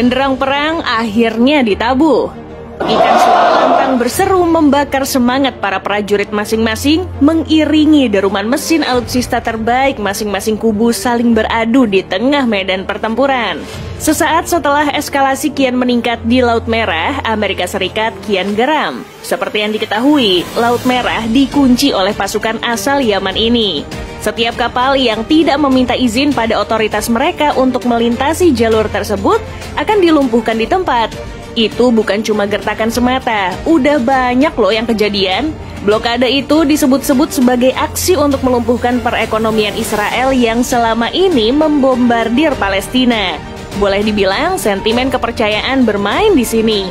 Genderang perang akhirnya ditabuh. Ikan suara lantang berseru membakar semangat para prajurit masing-masing, mengiringi deruman mesin alutsista terbaik masing-masing kubu saling beradu di tengah medan pertempuran. Sesaat setelah eskalasi kian meningkat di Laut Merah, Amerika Serikat kian geram. Seperti yang diketahui, Laut Merah dikunci oleh pasukan asal Yaman ini. Setiap kapal yang tidak meminta izin pada otoritas mereka untuk melintasi jalur tersebut akan dilumpuhkan di tempat. Itu bukan cuma gertakan semata, udah banyak loh yang kejadian. Blokade itu disebut-sebut sebagai aksi untuk melumpuhkan perekonomian Israel yang selama ini membombardir Palestina. Boleh dibilang sentimen kepercayaan bermain di sini.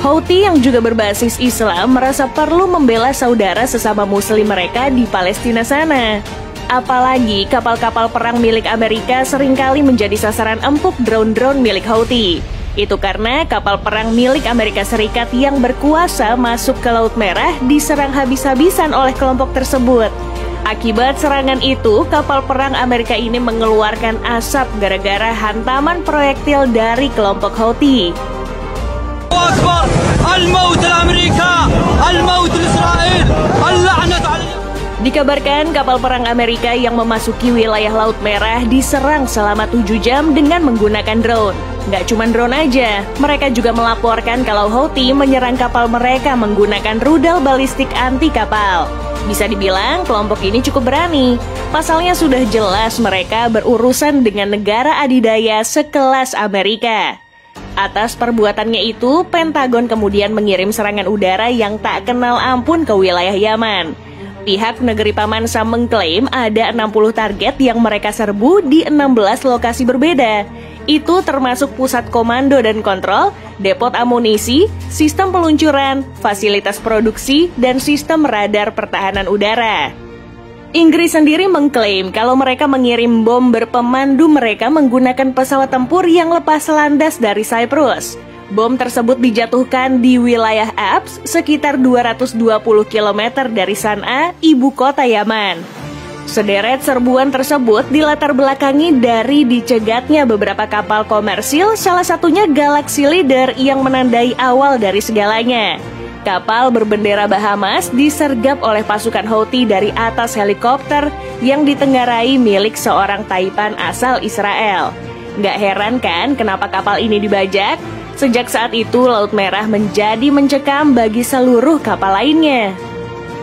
Houthi yang juga berbasis Islam merasa perlu membela saudara sesama muslim mereka di Palestina sana. Apalagi kapal-kapal perang milik Amerika seringkali menjadi sasaran empuk drone-drone milik Houthi. Itu karena kapal perang milik Amerika Serikat yang berkuasa masuk ke Laut Merah diserang habis-habisan oleh kelompok tersebut. Akibat serangan itu, kapal perang Amerika ini mengeluarkan asap gara-gara hantaman proyektil dari kelompok Houthi. Dikabarkan kapal perang Amerika yang memasuki wilayah Laut Merah diserang selama 7 jam dengan menggunakan drone. Nggak cuma drone aja, mereka juga melaporkan kalau Houthi menyerang kapal mereka menggunakan rudal balistik anti kapal. Bisa dibilang kelompok ini cukup berani. Pasalnya sudah jelas mereka berurusan dengan negara adidaya sekelas Amerika. Atas perbuatannya itu, Pentagon kemudian mengirim serangan udara yang tak kenal ampun ke wilayah Yaman. Pihak negeri Paman Sam mengklaim ada 60 target yang mereka serbu di 16 lokasi berbeda. Itu termasuk pusat komando dan kontrol, depot amunisi, sistem peluncuran, fasilitas produksi, dan sistem radar pertahanan udara. Inggris sendiri mengklaim kalau mereka mengirim bom berpemandu mereka menggunakan pesawat tempur yang lepas landas dari Cyprus. Bom tersebut dijatuhkan di wilayah Abs, sekitar 220 km dari San'a, ibu kota Yaman. Sederet serbuan tersebut dilatar belakangi dari dicegatnya beberapa kapal komersil, salah satunya Galaxy Leader yang menandai awal dari segalanya. Kapal berbendera Bahamas disergap oleh pasukan Houthi dari atas helikopter yang ditenggarai milik seorang taipan asal Israel. Nggak heran kan kenapa kapal ini dibajak? Sejak saat itu Laut Merah menjadi mencekam bagi seluruh kapal lainnya.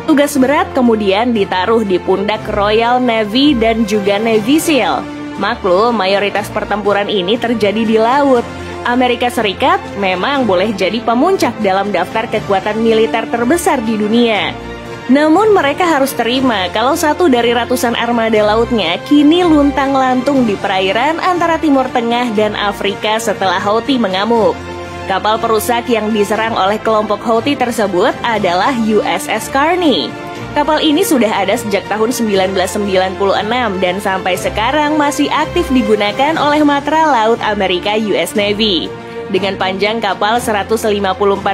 Tugas berat kemudian ditaruh di pundak Royal Navy dan juga Navy SEAL. Maklum, mayoritas pertempuran ini terjadi di laut. Amerika Serikat memang boleh jadi pemuncak dalam daftar kekuatan militer terbesar di dunia. Namun mereka harus terima kalau satu dari ratusan armada lautnya kini luntang-lantung di perairan antara Timur Tengah dan Afrika setelah Houthi mengamuk. Kapal perusak yang diserang oleh kelompok Houthi tersebut adalah USS Carney. Kapal ini sudah ada sejak tahun 1996 dan sampai sekarang masih aktif digunakan oleh Matra Laut Amerika US Navy. Dengan panjang kapal 154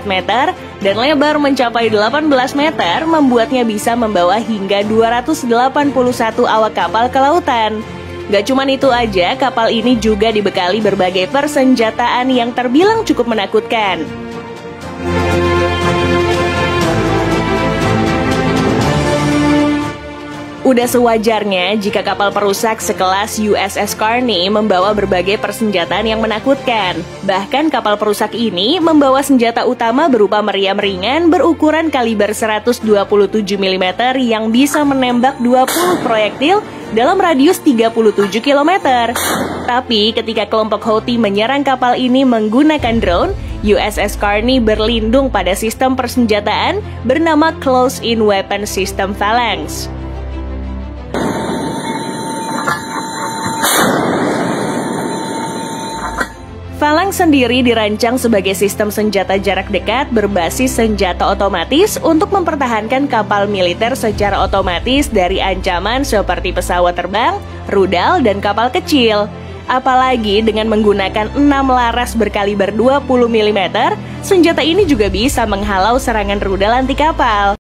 meter dan lebar mencapai 18 meter, membuatnya bisa membawa hingga 281 awak kapal ke lautan. Gak cuma itu aja, kapal ini juga dibekali berbagai persenjataan yang terbilang cukup menakutkan. Udah sewajarnya jika kapal perusak sekelas USS Carney membawa berbagai persenjataan yang menakutkan. Bahkan kapal perusak ini membawa senjata utama berupa meriam ringan berukuran kaliber 127 mm yang bisa menembak 20 proyektil dalam radius 37 km. Tapi ketika kelompok Houthi menyerang kapal ini menggunakan drone, USS Carney berlindung pada sistem persenjataan bernama Close-in Weapon System Phalanx. Phalanx sendiri dirancang sebagai sistem senjata jarak dekat berbasis senjata otomatis untuk mempertahankan kapal militer secara otomatis dari ancaman seperti pesawat terbang, rudal, dan kapal kecil. Apalagi dengan menggunakan 6 laras berkaliber 20 mm, senjata ini juga bisa menghalau serangan rudal anti kapal.